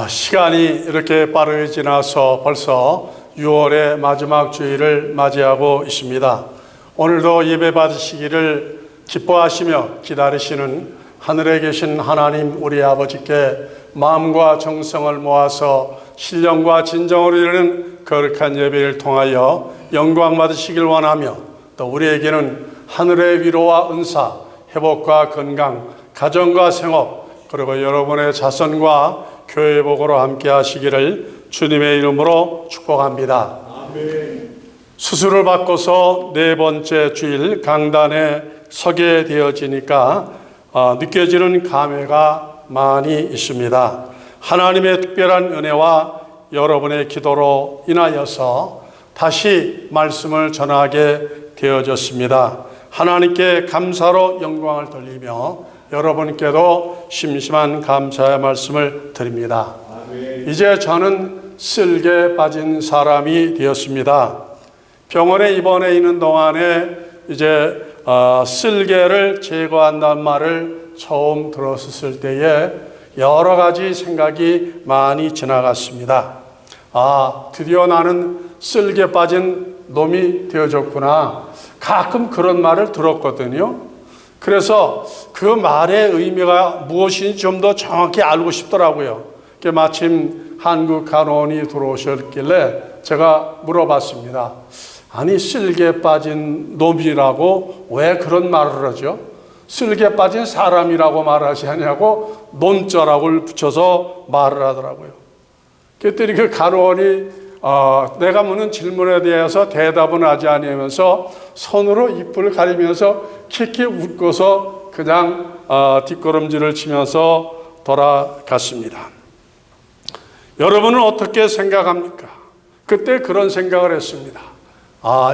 시간이 이렇게 빠르게 지나서 벌써 6월의 마지막 주일을 맞이하고 있습니다. 오늘도 예배 받으시기를 기뻐하시며 기다리시는 하늘에 계신 하나님 우리 아버지께 마음과 정성을 모아서 신령과 진정으로 이루는 거룩한 예배를 통하여 영광 받으시길 원하며, 또 우리에게는 하늘의 위로와 은사, 회복과 건강, 가정과 생업, 그리고 여러분의 자손과 교회 복으로 함께 하시기를 주님의 이름으로 축복합니다. 아멘. 수술을 받고서 네 번째 주일 강단에 서게 되어지니까 느껴지는 감회가 많이 있습니다. 하나님의 특별한 은혜와 여러분의 기도로 인하여서 다시 말씀을 전하게 되어졌습니다. 하나님께 감사로 영광을 돌리며 여러분께도 심심한 감사의 말씀을 드립니다. 아멘. 이제 저는 쓸개 빠진 사람이 되었습니다. 병원에 입원해 있는 동안에 이제 쓸개를 제거한다는 말을 처음 들었을 때에 여러 가지 생각이 많이 지나갔습니다. 드디어 나는 쓸개 빠진 놈이 되어졌구나. 가끔 그런 말을 들었거든요. 그래서 그 말의 의미가 무엇인지 좀 더 정확히 알고 싶더라고요. 마침 한국 간호원이 들어오셨길래 제가 물어봤습니다. 아니, 쓸개 빠진 놈이라고 왜 그런 말을 하죠? 쓸개 빠진 사람이라고 말하지 않냐고 논자라고 붙여서 말을 하더라고요. 그랬더니 그 간호원이 내가 묻는 질문에 대해서 대답은 하지 않으면서 손으로 입을 가리면서 킥킥 웃고서 그냥 뒷걸음질을 치면서 돌아갔습니다. 여러분은 어떻게 생각합니까? 그때 그런 생각을 했습니다.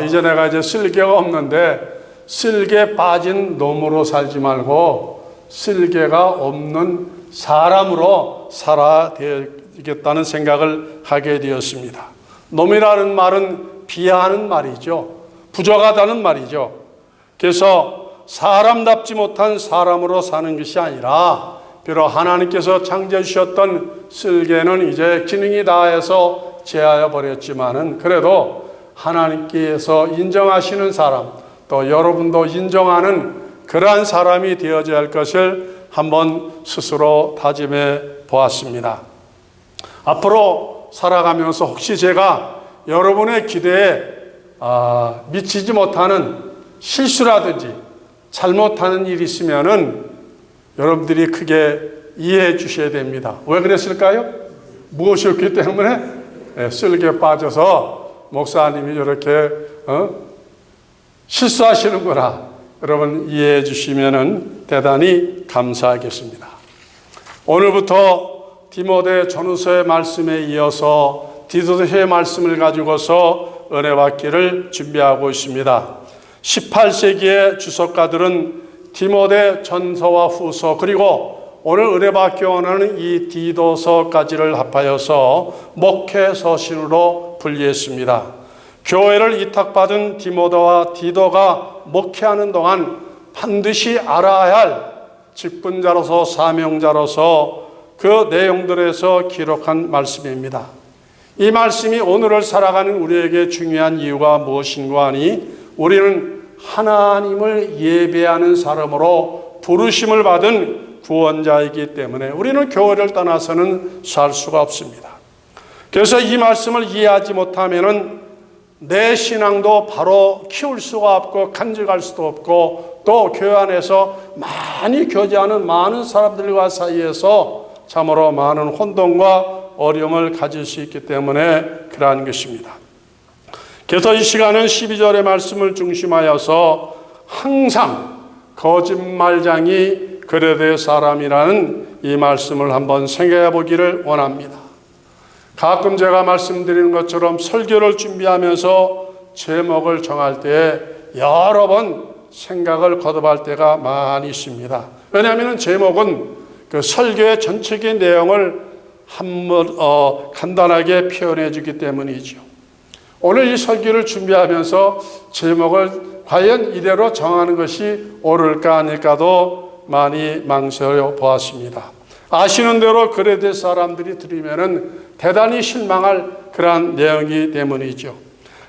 이제 내가 쓸개가 없는데 쓸개 빠진 놈으로 살지 말고 쓸개가 없는 사람으로 살아야 되겠다는 생각을 하게 되었습니다. 놈이라는 말은 비하하는 말이죠. 부족하다는 말이죠. 그래서 사람답지 못한 사람으로 사는 것이 아니라 비록 하나님께서 창조해 주셨던 쓸개는 이제 기능이 다해서 제하여 버렸지만은 그래도 하나님께서 인정하시는 사람, 또 여러분도 인정하는 그러한 사람이 되어져야 할 것을 한번 스스로 다짐해 보았습니다. 앞으로 살아가면서 혹시 제가 여러분의 기대에 미치지 못하는 실수라든지 잘못하는 일이 있으면은 여러분들이 크게 이해해 주셔야 됩니다. 왜 그랬을까요? 무엇이었기 때문에 쓸개 빠져서 목사님이 이렇게 실수하시는구나. 여러분 이해해 주시면은 대단히 감사하겠습니다. 오늘부터 디모데 전후서의 말씀에 이어서 디도서의 말씀을 가지고서 은혜 받기를 준비하고 있습니다. 18세기의 주석가들은 디모데 전서와 후서 그리고 오늘 은혜 받기 원하는 이 디도서까지를 합하여서 목회서신으로 분리했습니다. 교회를 위탁받은 디모데와 디도가 목회하는 동안 반드시 알아야 할 직분자로서 사명자로서 그 내용들에서 기록한 말씀입니다. 이 말씀이 오늘을 살아가는 우리에게 중요한 이유가 무엇인가 하니 우리는 하나님을 예배하는 사람으로 부르심을 받은 구원자이기 때문에 우리는 교회를 떠나서는 살 수가 없습니다. 그래서 이 말씀을 이해하지 못하면은 내 신앙도 바로 키울 수가 없고 간직할 수도 없고 또 교회 안에서 많이 교제하는 많은 사람들과 사이에서 참으로 많은 혼돈과 어려움을 가질 수 있기 때문에 그러한 것입니다. 그래서 이 시간은 12절의 말씀을 중심하여서 항상 거짓말장이 그레데 사람이라는 이 말씀을 한번 생각해 보기를 원합니다. 가끔 제가 말씀드리는 것처럼 설교를 준비하면서 제목을 정할 때 여러 번 생각을 거듭할 때가 많이 있습니다. 왜냐하면 제목은 그 설교의 전체적인 내용을 한번 간단하게 표현해 주기 때문이죠. 오늘 이 설교를 준비하면서 제목을 과연 이대로 정하는 것이 옳을까 아닐까도 많이 망설여 보았습니다. 아시는 대로 그레데 사람들이 들으면은 대단히 실망할 그러한 내용이 때문이죠.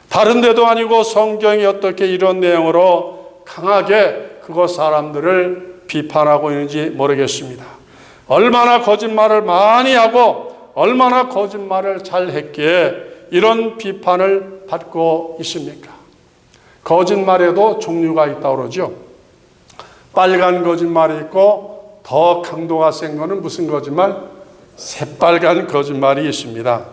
다른 데도 아니고 성경이 어떻게 이런 내용으로 강하게 그곳 사람들을 비판하고 있는지 모르겠습니다. 얼마나 거짓말을 많이 하고 얼마나 거짓말을 잘 했기에 이런 비판을 받고 있습니까? 거짓말에도 종류가 있다고 그러죠. 빨간 거짓말이 있고 더 강도가 센 거는 무슨 거짓말? 새빨간 거짓말이 있습니다.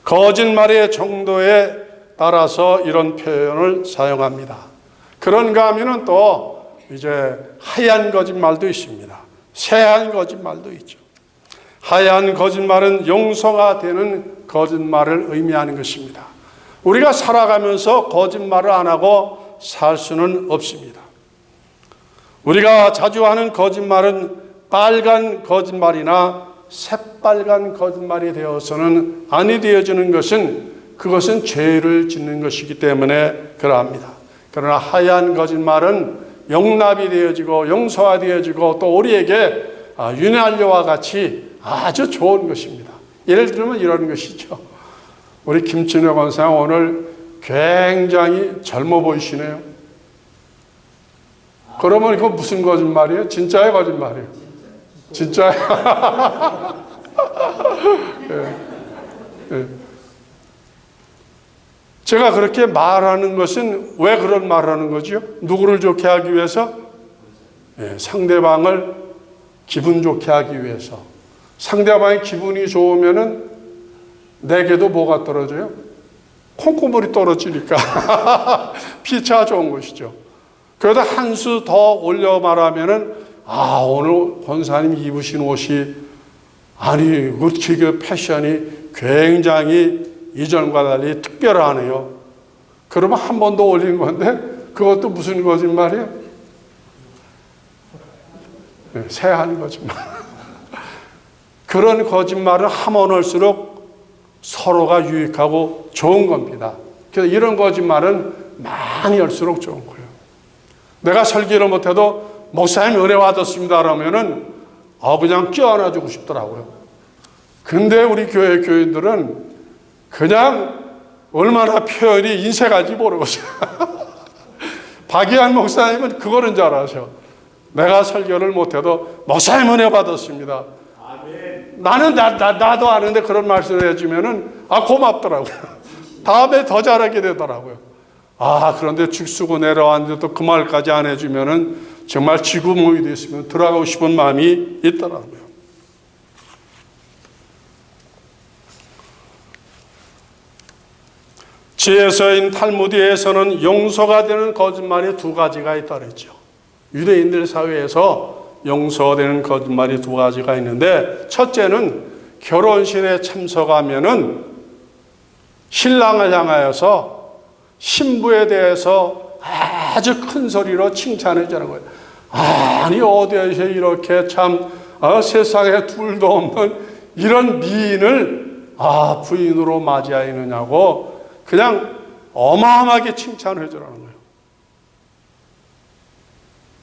거짓말의 정도에 따라서 이런 표현을 사용합니다. 그런가 하면은 또 이제 하얀 거짓말도 있습니다. 새하얀 거짓말도 있죠. 하얀 거짓말은 용서가 되는 거짓말을 의미하는 것입니다. 우리가 살아가면서 거짓말을 안 하고 살 수는 없습니다. 우리가 자주 하는 거짓말은 빨간 거짓말이나 새빨간 거짓말이 되어서는 아니 되어지는 것은 그것은 죄를 짓는 것이기 때문에 그러합니다. 그러나 하얀 거짓말은 용납이 되어지고 용서가 되어지고 또 우리에게 윤활유와 같이 아주 좋은 것입니다. 예를 들면 이런 것이죠. 우리 김춘혁 원장 오늘 굉장히 젊어 보이시네요. 그러면 이거 무슨 거짓말이에요? 진짜의 거짓말이에요. 진짜예요. 네. 네. 제가 그렇게 말하는 것은 왜 그런 말을 하는 거죠? 누구를 좋게 하기 위해서? 네, 상대방을 기분 좋게 하기 위해서. 상대방의 기분이 좋으면은 내게도 뭐가 떨어져요? 콩고물이 떨어지니까 피차 좋은 것이죠. 그래도 한 수 더 올려 말하면은 오늘 권사님 입으신 옷이 어떻게 그 패션이 굉장히 이전과 달리 특별하네요. 그러면 한 번 더 올린 건데 그것도 무슨 거짓말이에요? 네, 새한 거짓말. 그런 거짓말은 하면 할수록 서로가 유익하고 좋은 겁니다. 그래서 이런 거짓말은 많이 할수록 좋은 거예요. 내가 설교를 못해도 목사님 은혜 받았습니다 그러면은 그냥 껴안아주고 싶더라고요. 근데 우리 교회 교인들은 그냥 얼마나 표현이 인색한지 모르겠어요. 박희환 목사님은 그거는 잘 아셔. 내가 설교를 못해도 목사님 은혜 받았습니다. 아멘. 나는 나도 아는데 그런 말씀을 해주면은 고맙더라고요. 다음에 더 잘하게 되더라고요. 그런데 죽쓰고 내려왔는데 또 그 말까지 안 해주면은 정말 지구멍이 됐으면 들어가고 싶은 마음이 있더라고요. 지혜서인 탈무드에서는 용서가 되는 거짓말이 두 가지가 있다 그랬죠. 유대인들 사회에서 용서되는 거짓말이 두 가지가 있는데, 첫째는 결혼식에 참석하면은 신랑을 향하여서 신부에 대해서 아주 큰 소리로 칭찬해 주는 거예요. 아니 어디에서 이렇게 참 세상에 둘도 없는 이런 미인을 부인으로 맞이하느냐고 그냥 어마어마하게 칭찬을 해주라는 거예요.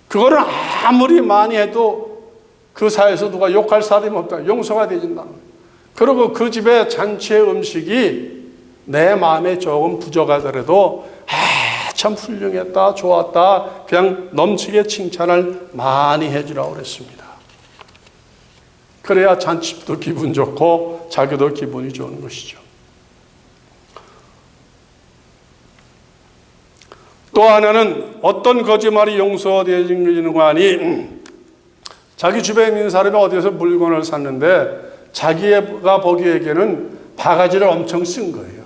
그거를 아무리 많이 해도 그 사회에서 누가 욕할 사람이 없다. 용서가 되진다는 거예요. 그리고 그 집의 잔치의 음식이 내 마음에 조금 부족하더라도 참 훌륭했다, 좋았다, 그냥 넘치게 칭찬을 많이 해주라고 그랬습니다. 그래야 잔치도 기분 좋고 자기도 기분이 좋은 것이죠. 또 하나는 어떤 거짓말이 용서되는 거 아니, 자기 주변에 있는 사람이 어디서 물건을 샀는데 자기가 보기에는 바가지를 엄청 쓴 거예요.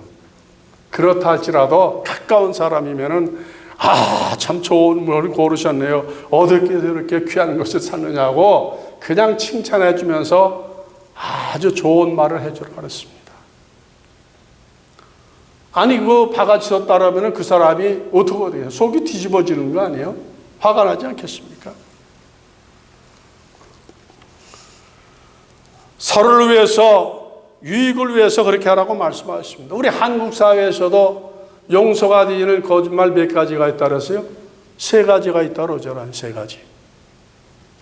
그렇다 할지라도 가까운 사람이면은 참 좋은 걸 고르셨네요. 어떻게 이렇게 귀한 것을 샀느냐고 그냥 칭찬해 주면서 아주 좋은 말을 해주라고 그랬습니다. 아니 그 바가지 썼다라면 그 사람이 어떻게 돼요? 속이 뒤집어지는 거 아니에요? 화가 나지 않겠습니까? 서로를 위해서, 유익을 위해서 그렇게 하라고 말씀하셨습니다. 우리 한국 사회에서도 용서가 되는 거짓말 몇 가지가 있다 그랬어요? 세 가지가 있다 그러잖아요. 세 가지.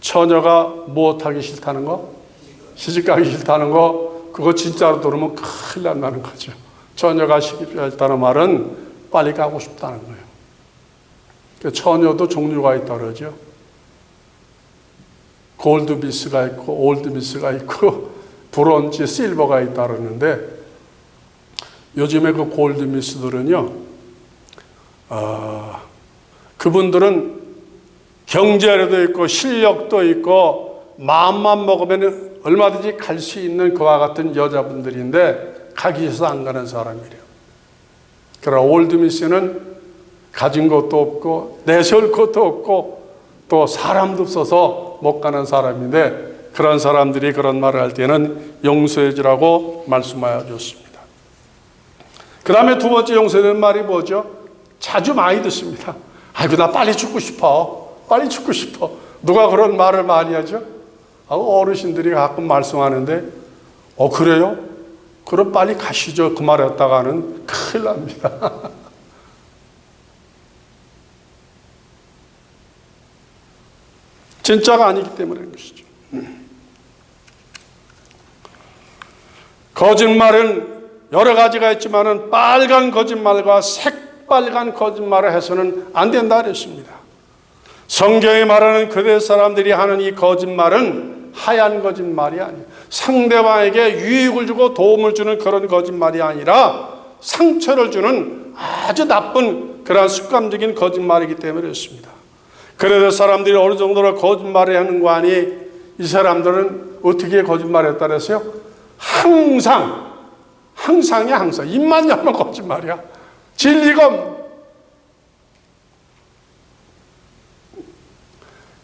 처녀가 무엇하기 싫다는 거? 시집가기 싫다는 거, 그거 진짜로 들으면 큰일 난다는 거죠. 처녀가 시집가기 싫다는 말은 빨리 가고 싶다는 거예요. 처녀도 종류가 있다 그러죠. 골드미스가 있고 올드미스가 있고 브론즈, 실버가 있다 그러는데, 요즘에 그 골드미스들은요, 그분들은 경제력도 있고 실력도 있고 마음만 먹으면 얼마든지 갈 수 있는 그와 같은 여자분들인데 가기 싫어서 안 가는 사람이래요. 그러나 올드미스는 가진 것도 없고 내세울 것도 없고 또 사람도 없어서 못 가는 사람인데, 그런 사람들이 그런 말을 할 때는 용서해 주라고 말씀하여 줬습니다. 그 다음에 두 번째 용서되는 말이 뭐죠? 자주 많이 듣습니다. 아이고, 나 빨리 죽고 싶어. 빨리 죽고 싶어. 누가 그런 말을 많이 하죠? 어르신들이 가끔 말씀하는데, 그래요? 그럼 빨리 가시죠. 그 말 했다가는 큰일 납니다. 진짜가 아니기 때문에 그런 것이죠. 거짓말은 여러 가지가 있지만은 빨간 거짓말과 새빨간 거짓말을 해서는 안 된다 그랬습니다. 성경이 말하는 그대 사람들이 하는 이 거짓말은 하얀 거짓말이 아니에요. 상대방에게 유익을 주고 도움을 주는 그런 거짓말이 아니라 상처를 주는 아주 나쁜 그런 습관적인 거짓말이기 때문에 그렇습니다. 그래서 사람들이 어느 정도로 거짓말을 하는 거 아니, 이 사람들은 어떻게 거짓말했다 그랬어요? 항상이야, 항상. 입만 열면 거짓말이야. 진리가 없는.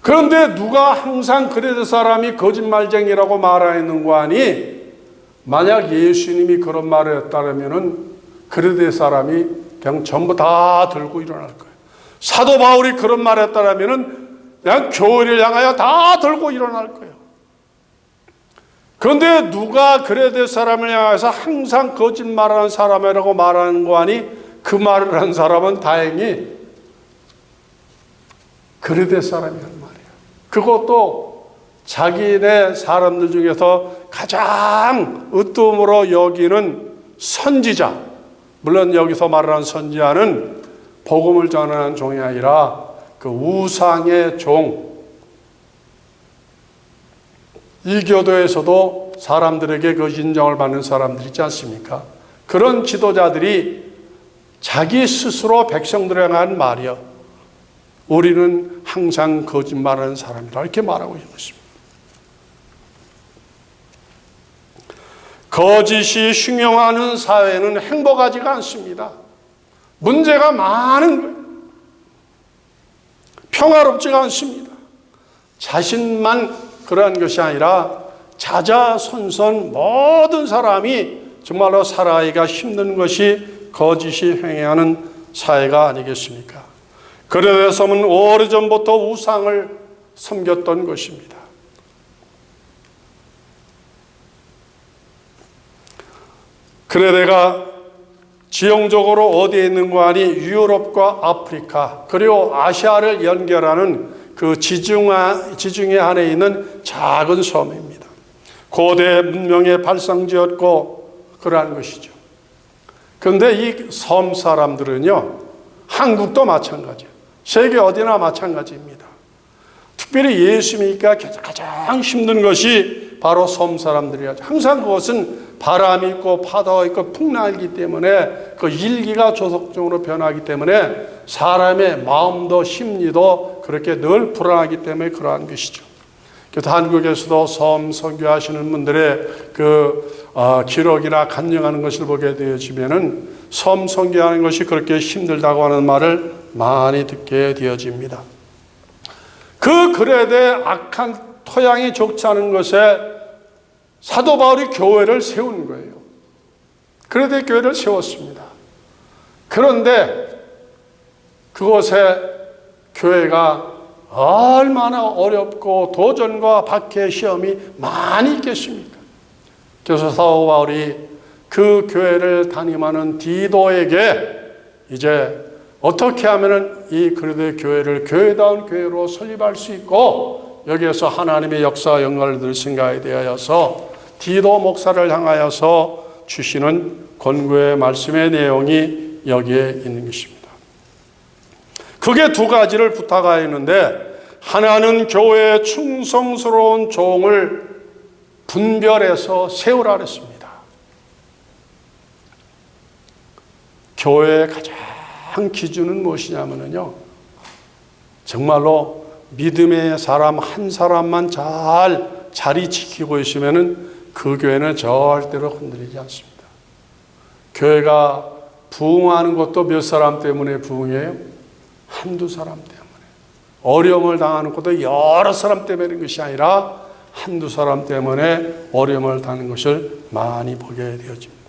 그런데 누가 항상 그래도 사람이 거짓말쟁이라고 말하는 거 아니? 만약 예수님이 그런 말을 했다면은 그래도 사람이 그냥 전부 다 들고 일어날 거예요. 사도 바울이 그런 말을 했다면은 그냥 교회를 향하여 다 들고 일어날 거예요. 그런데 누가 그래도 사람을 향해서 항상 거짓말하는 사람이라고 말하는 거 아니? 그 말을 한 사람은 다행히 그래도 사람이란 말이에요. 그것도 자기네 사람들 중에서 가장 으뜸으로 여기는 선지자, 물론 여기서 말하는 선지자는 복음을 전하는 종이 아니라 그 우상의 종, 이 교도에서도 사람들에게 그 인정을 받는 사람들이 있지 않습니까? 그런 지도자들이 자기 스스로 백성들에 한 말이요, 우리는 항상 거짓말하는 사람이라 이렇게 말하고 있는 것입니다. 거짓이 흉용하는 사회는 행복하지가 않습니다. 문제가 많은 거예요. 평화롭지가 않습니다. 자신만 그러한 것이 아니라 자자손손 모든 사람이 정말로 살아가기가 힘든 것이 거짓이 횡행하는 사회가 아니겠습니까? 그래서는 오래전부터 우상을 섬겼던 것입니다. 그래 내가 지형적으로 어디에 있는 거 아니? 유럽과 아프리카 그리고 아시아를 연결하는 그 지중해 안에 있는 작은 섬입니다. 고대 문명의 발상지였고 그러한 것이죠. 그런데 이 섬 사람들은요, 한국도 마찬가지예요. 세계 어디나 마찬가지입니다. 특별히 예수님이니까 가장 힘든 것이 바로 섬 사람들이죠. 항상 그것은 바람이 있고 파도가 있고 풍랑이기 때문에 그 일기가 조속적으로 변하기 때문에 사람의 마음도 심리도 그렇게 늘 불안하기 때문에 그러한 것이죠. 그래서 한국에서도 섬 선교하시는 분들의 그 기록이나 간증하는 것을 보게 되어지면은 섬 선교하는 것이 그렇게 힘들다고 하는 말을 많이 듣게 되어집니다. 그 그레데 악한 토양이 좋지 않은 것에 사도 바울이 교회를 세운 거예요. 그레데 교회를 세웠습니다. 그런데 그곳에 교회가 얼마나 어렵고 도전과 박해 시험이 많이 있겠습니까? 그래서 사도 바울이 그 교회를 담임하는 디도에게 이제 어떻게 하면은 이 그레데 교회를 교회다운 교회로 설립할 수 있고 여기에서 하나님의 역사 영광을 생각에 대하여서 디도 목사를 향하여서 주시는 권고의 말씀의 내용이 여기에 있는 것입니다. 크게 두 가지를 부탁하였는데, 하나는 교회의 충성스러운 종을 분별해서 세우라 그랬습니다. 교회의 가장 기준은 무엇이냐면요, 정말로 믿음의 사람 한 사람만 잘 자리 지키고 있으면은 그 교회는 절대로 흔들리지 않습니다. 교회가 부흥하는 것도 몇 사람 때문에 부흥해요? 한두 사람 때문에. 어려움을 당하는 것도 여러 사람 때문에 그런 것이 아니라 한두 사람 때문에 어려움을 당하는 것을 많이 보게 되어집니다.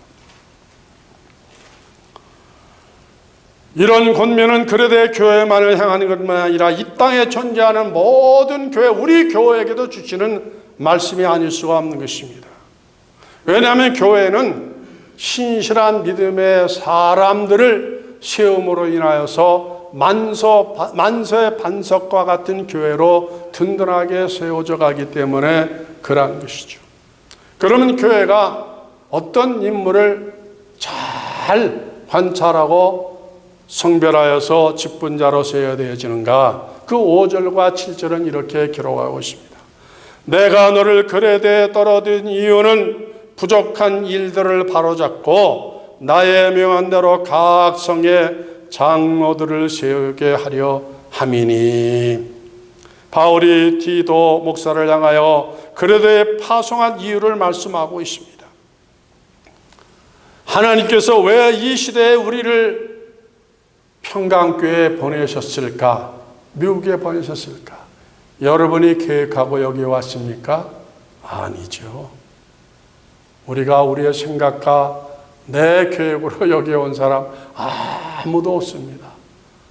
이런 권면은 그레데 교회만을 향하는 것만 아니라 이 땅에 존재하는 모든 교회, 우리 교회에게도 주시는 말씀이 아닐 수가 없는 것입니다. 왜냐하면 교회는 신실한 믿음의 사람들을 세움으로 인하여서 만서의 반석과 같은 교회로 든든하게 세워져 가기 때문에 그러한 것이죠. 그러면 교회가 어떤 인물을 잘 관찰하고 성별하여서 직분자로 세워야 되어지는가? 그 5절과 7절은 이렇게 기록하고 있습니다. 내가 너를 그레데에 떨어진 이유는 부족한 일들을 바로잡고 나의 명한 대로 각 성에 장로들을 세우게 하려 함이니. 바울이 디도 목사를 향하여 그레데에 파송한 이유를 말씀하고 있습니다. 하나님께서 왜 이 시대에 우리를 평강교회에 보내셨을까? 미국에 보내셨을까? 여러분이 계획하고 여기 왔습니까? 아니죠. 우리가 우리의 생각과 내 계획으로 여기 온 사람 아무도 없습니다.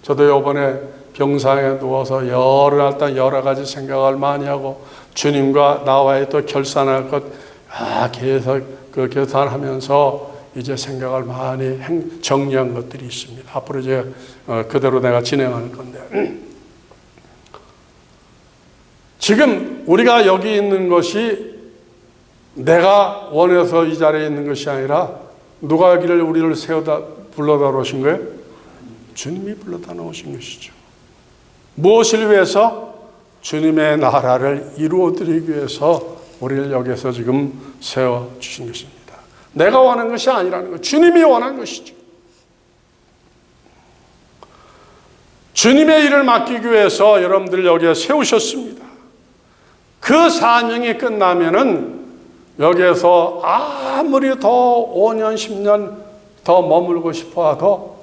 저도 이번에 병상에 누워서 여러 가지 생각을 많이 하고 주님과 나와의 또 결산할 것 계속 그 결산하면서 이제 생각을 많이 정리한 것들이 있습니다. 앞으로 이제 그대로 내가 진행할 건데, 지금 우리가 여기 있는 것이 내가 원해서 이 자리에 있는 것이 아니라 누가 여기를 우리를 불러다 놓으신 거예요? 주님이 불러다 놓으신 것이죠. 무엇을 위해서? 주님의 나라를 이루어드리기 위해서 우리를 여기서 지금 세워주신 것입니다. 내가 원하는 것이 아니라는 것, 주님이 원한 것이죠. 주님의 일을 맡기기 위해서 여러분들 여기에 세우셨습니다. 그 사명이 끝나면은 여기에서 아무리 더 5년, 10년 더 머물고 싶어 하도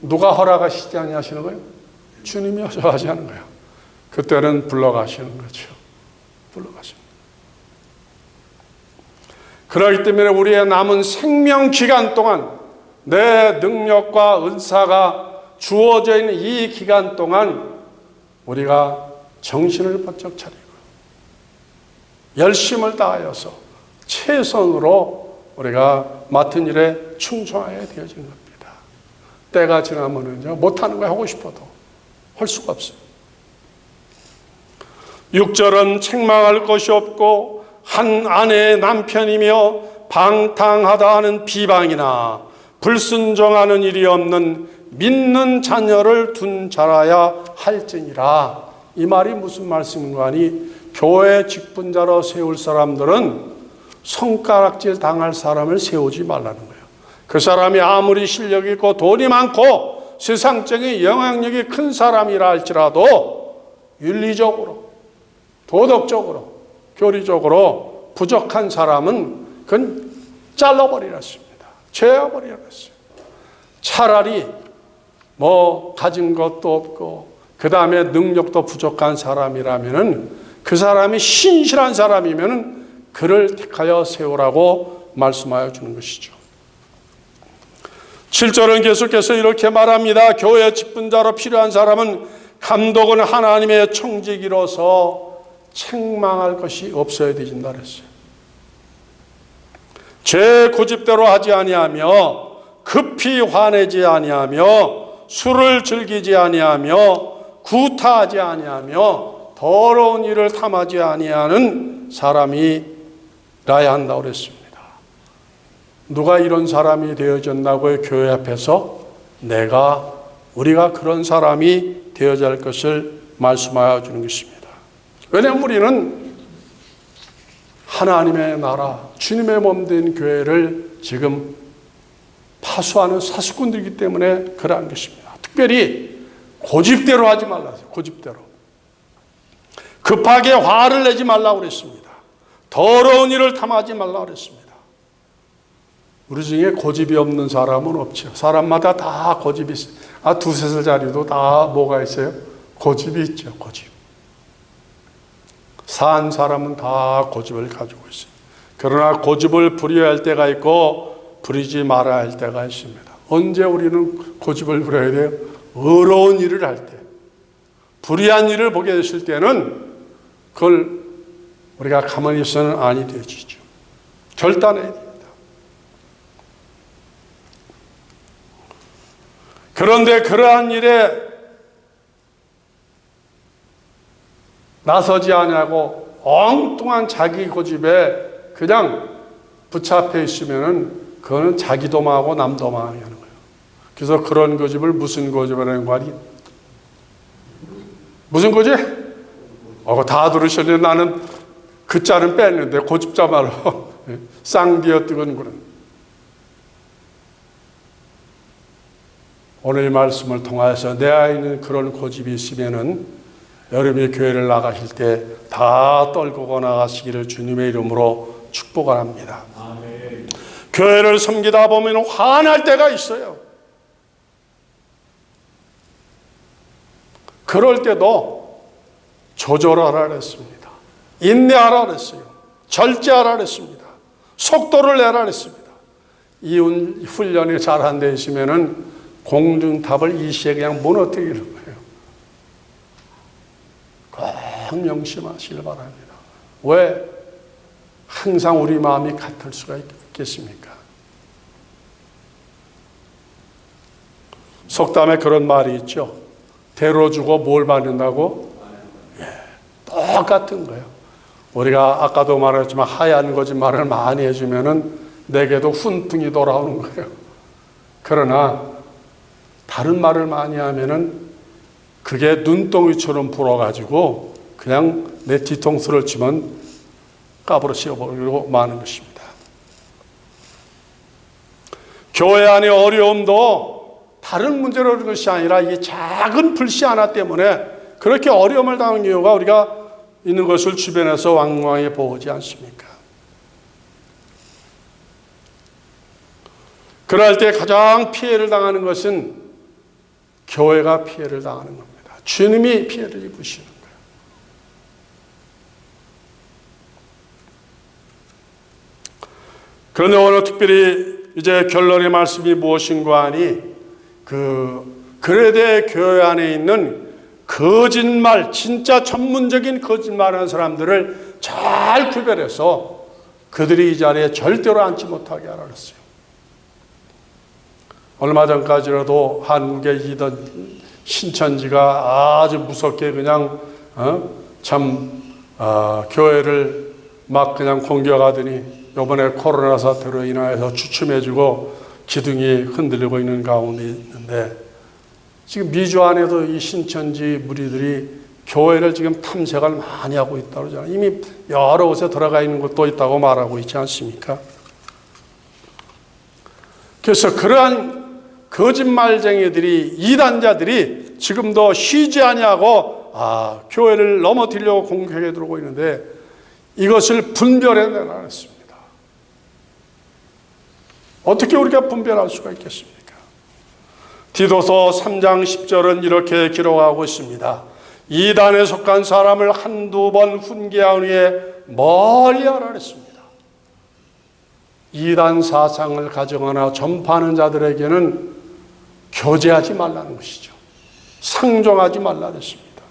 누가 허락하시지 아니하시는 거예요? 주님이 허락하시는 거예요. 그때는 불러가시는 거죠. 불러가시는 거예요. 그렇기 때문에 우리의 남은 생명 기간 동안 내 능력과 은사가 주어져 있는 이 기간 동안 우리가 정신을 번쩍 차리고 열심을 다하여서 최선으로 우리가 맡은 일에 충성하여야 되어지는 겁니다. 때가 지나면은요, 못하는 거 하고 싶어도 할 수가 없어요. 6절은 책망할 것이 없고 한 아내의 남편이며 방탕하다 하는 비방이나 불순종하는 일이 없는 믿는 자녀를 둔 자라야 할지니라. 이 말이 무슨 말씀인가 하니, 교회 직분자로 세울 사람들은 손가락질 당할 사람을 세우지 말라는 거예요. 그 사람이 아무리 실력이 있고 돈이 많고 세상적인 영향력이 큰 사람이라 할지라도 윤리적으로, 도덕적으로, 교리적으로 부족한 사람은 그건 잘라버리라 했습니다. 죄어버리라 했어요. 차라리 가진 것도 없고 그 다음에 능력도 부족한 사람이라면은, 그 사람이 신실한 사람이면은 그를 택하여 세우라고 말씀하여 주는 것이죠. 7절은 계속해서 이렇게 말합니다. 교회 직분자로 필요한 사람은 감독은 하나님의 청지기로서 책망할 것이 없어야 되진다 그랬어요. 제 고집대로 하지 아니하며 급히 화내지 아니하며 술을 즐기지 아니하며 구타하지 아니하며 더러운 일을 탐하지 아니하는 사람이라야 한다고 그랬습니다. 누가 이런 사람이 되어졌나고요? 교회 앞에서 우리가 그런 사람이 되어야 할 것을 말씀하여 주는 것입니다. 왜냐하면 우리는 하나님의 나라, 주님의 몸 된 교회를 지금 파수하는 사수꾼들이기 때문에 그러한 것입니다. 특별히 고집대로 하지 말라요. 고집대로. 급하게 화를 내지 말라고 그랬습니다. 더러운 일을 탐하지 말라고 그랬습니다. 우리 중에 고집이 없는 사람은 없죠. 사람마다 다 고집이 있어요. 두세 살짜리도 다 뭐가 있어요? 고집이 있죠. 고집. 산 사람은 다 고집을 가지고 있어요. 그러나 고집을 부려야 할 때가 있고 부리지 말아야 할 때가 있습니다. 언제 우리는 고집을 부려야 돼요? 어려운 일을 할 때, 불의한 일을 보게 됐을 때는 그걸 우리가 가만히 있어서는 아니 되어지죠. 결단해야 됩니다. 그런데 그러한 일에 나서지 않냐고 엉뚱한 자기 고집에 그냥 붙잡혀 있으면은 그거는 자기 도망하고 남 도망하게 하는 거예요. 그래서 그런 고집을 무슨 고집이라는 말이 무슨 고집? 다 들으셨는데 나는 그 자는 뺐는데 고집자 말로 쌍디어 뜨건구는. 오늘 말씀을 통해서 내 안에는 그런 고집이 있으면은 여러분이 교회를 나가실 때 다 떨고 나가시기를 주님의 이름으로 축복합니다. 아멘. 교회를 섬기다 보면 화날 때가 있어요. 그럴 때도 조절하라 그랬습니다. 인내하라 그랬어요. 절제하라 그랬습니다. 속도를 내라 그랬습니다. 이 훈련이 잘 안 돼 있으면은 공중탑을 일시에 그냥 무너뜨리는 거예요. 꼭 명심하시길 바랍니다. 왜 항상 우리 마음이 같을 수가 있겠습니까? 속담에 그런 말이 있죠. 대로 주고 뭘 받는다고? 똑같은 거예요. 우리가 아까도 말했지만 하얀 거짓말을 많이 해주면은 내게도 훈풍이 돌아오는 거예요. 그러나 다른 말을 많이 하면은 그게 눈덩이처럼 불어가지고 그냥 내 뒤통수를 치면 까부러치워버리고 마는 것입니다. 교회 안의 어려움도 다른 문제로 그런 것이 아니라 이 작은 불씨 하나 때문에 그렇게 어려움을 당하는 이유가 우리가 있는 것을 주변에서 왕왕히 보지 않습니까? 그럴 때 가장 피해를 당하는 것은 교회가 피해를 당하는 겁니다. 주님이 피해를 입으시는 거예요. 그런데 오늘 특별히 이제 결론의 말씀이 무엇인가 하니 그레데 교회 안에 있는 거짓말, 진짜 전문적인 거짓말하는 사람들을 잘 구별해서 그들이 이 자리에 절대로 앉지 못하게 하라 그랬어요. 얼마 전까지라도 한국에 있던 신천지가 아주 무섭게 그냥 교회를 막 그냥 공격하더니 이번에 코로나 사태로 인하여서 주춤해지고 기둥이 흔들리고 있는 가운데 있는데 지금 미주 안에도 이 신천지 무리들이 교회를 지금 탐색을 많이 하고 있다고 그러잖아요. 이미 여러 곳에 들어가 있는 곳도 있다고 말하고 있지 않습니까? 그래서 그러한 거짓말쟁이들이, 이단자들이 지금도 쉬지 아니하고 교회를 넘어뜨리려고 공격해 들어오고 있는데 이것을 분별해내라 했습니다. 어떻게 우리가 분별할 수가 있겠습니까? 디도서 3장 10절은 이렇게 기록하고 있습니다. 이단에 속한 사람을 한두 번 훈계한 후에 멀리하라 했습니다. 이단 사상을 가정하나 전파하는 자들에게는 교제하지 말라는 것이죠. 상종하지 말라 했습니다.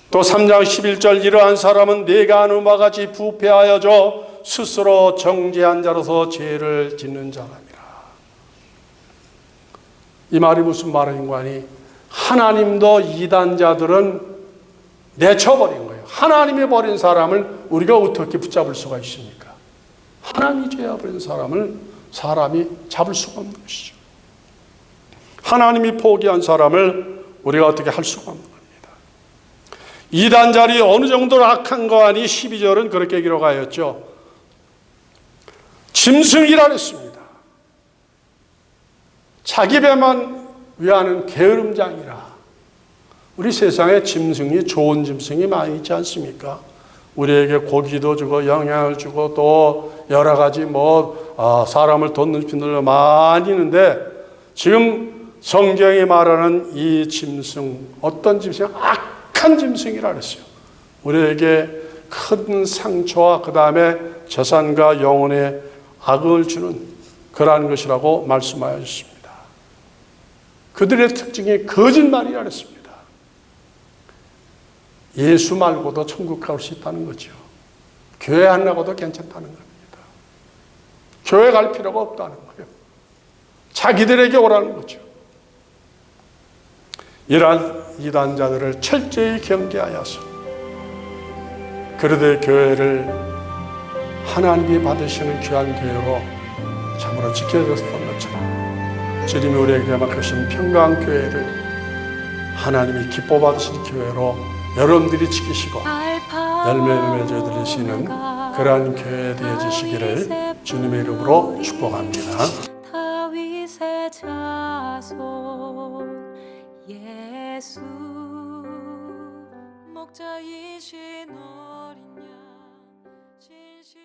또 3장 11절 이러한 사람은 내가 아는 바와 같이 부패하여져 스스로 정죄한 자로서 죄를 짓는 자랍니다. 이 말이 무슨 말인가 하니 하나님도 이단자들은 내쳐버린 거예요. 하나님이 버린 사람을 우리가 어떻게 붙잡을 수가 있습니까? 하나님이 죄어버린 사람을 사람이 잡을 수가 없는 것이죠. 하나님이 포기한 사람을 우리가 어떻게 할 수가 없는 겁니다. 이단자리 어느 정도로 악한 거 아니 12절은 그렇게 기록하였죠. 짐승이라 했습니다. 자기 배만 위하는 게으름장이라. 우리 세상에 짐승이 좋은 짐승이 많이 있지 않습니까? 우리에게 고기도 주고 영양을 주고 또 여러 가지 사람을 돕는 분들 많이 있는데 지금 성경이 말하는 이 짐승, 어떤 짐승? 악한 짐승이라 그랬어요. 우리에게 큰 상처와 그 다음에 재산과 영혼의 악을 주는 그러한 것이라고 말씀하셨습니다. 그들의 특징이 거짓말이라 그랬습니다. 예수 말고도 천국 갈 수 있다는 거죠. 교회 안 나가도 괜찮다는 겁니다. 교회 갈 필요가 없다는 거예요. 자기들에게 오라는 거죠. 이러한 이단자들을 철저히 경계하여서 그들의 교회를 하나님이 받으시는 귀한 교회로 참으로 지켜졌던 것처럼 주님이 우리에게 맡기신 평강교회를 하나님이 기뻐 받으신 교회로 여러분들이 지키시고 열매를 맺어드리시는 그러한 교회 되어지시기를 주님의 이름으로 축복합니다. 다윗의 자손 예수 목자이신 어린 양 진실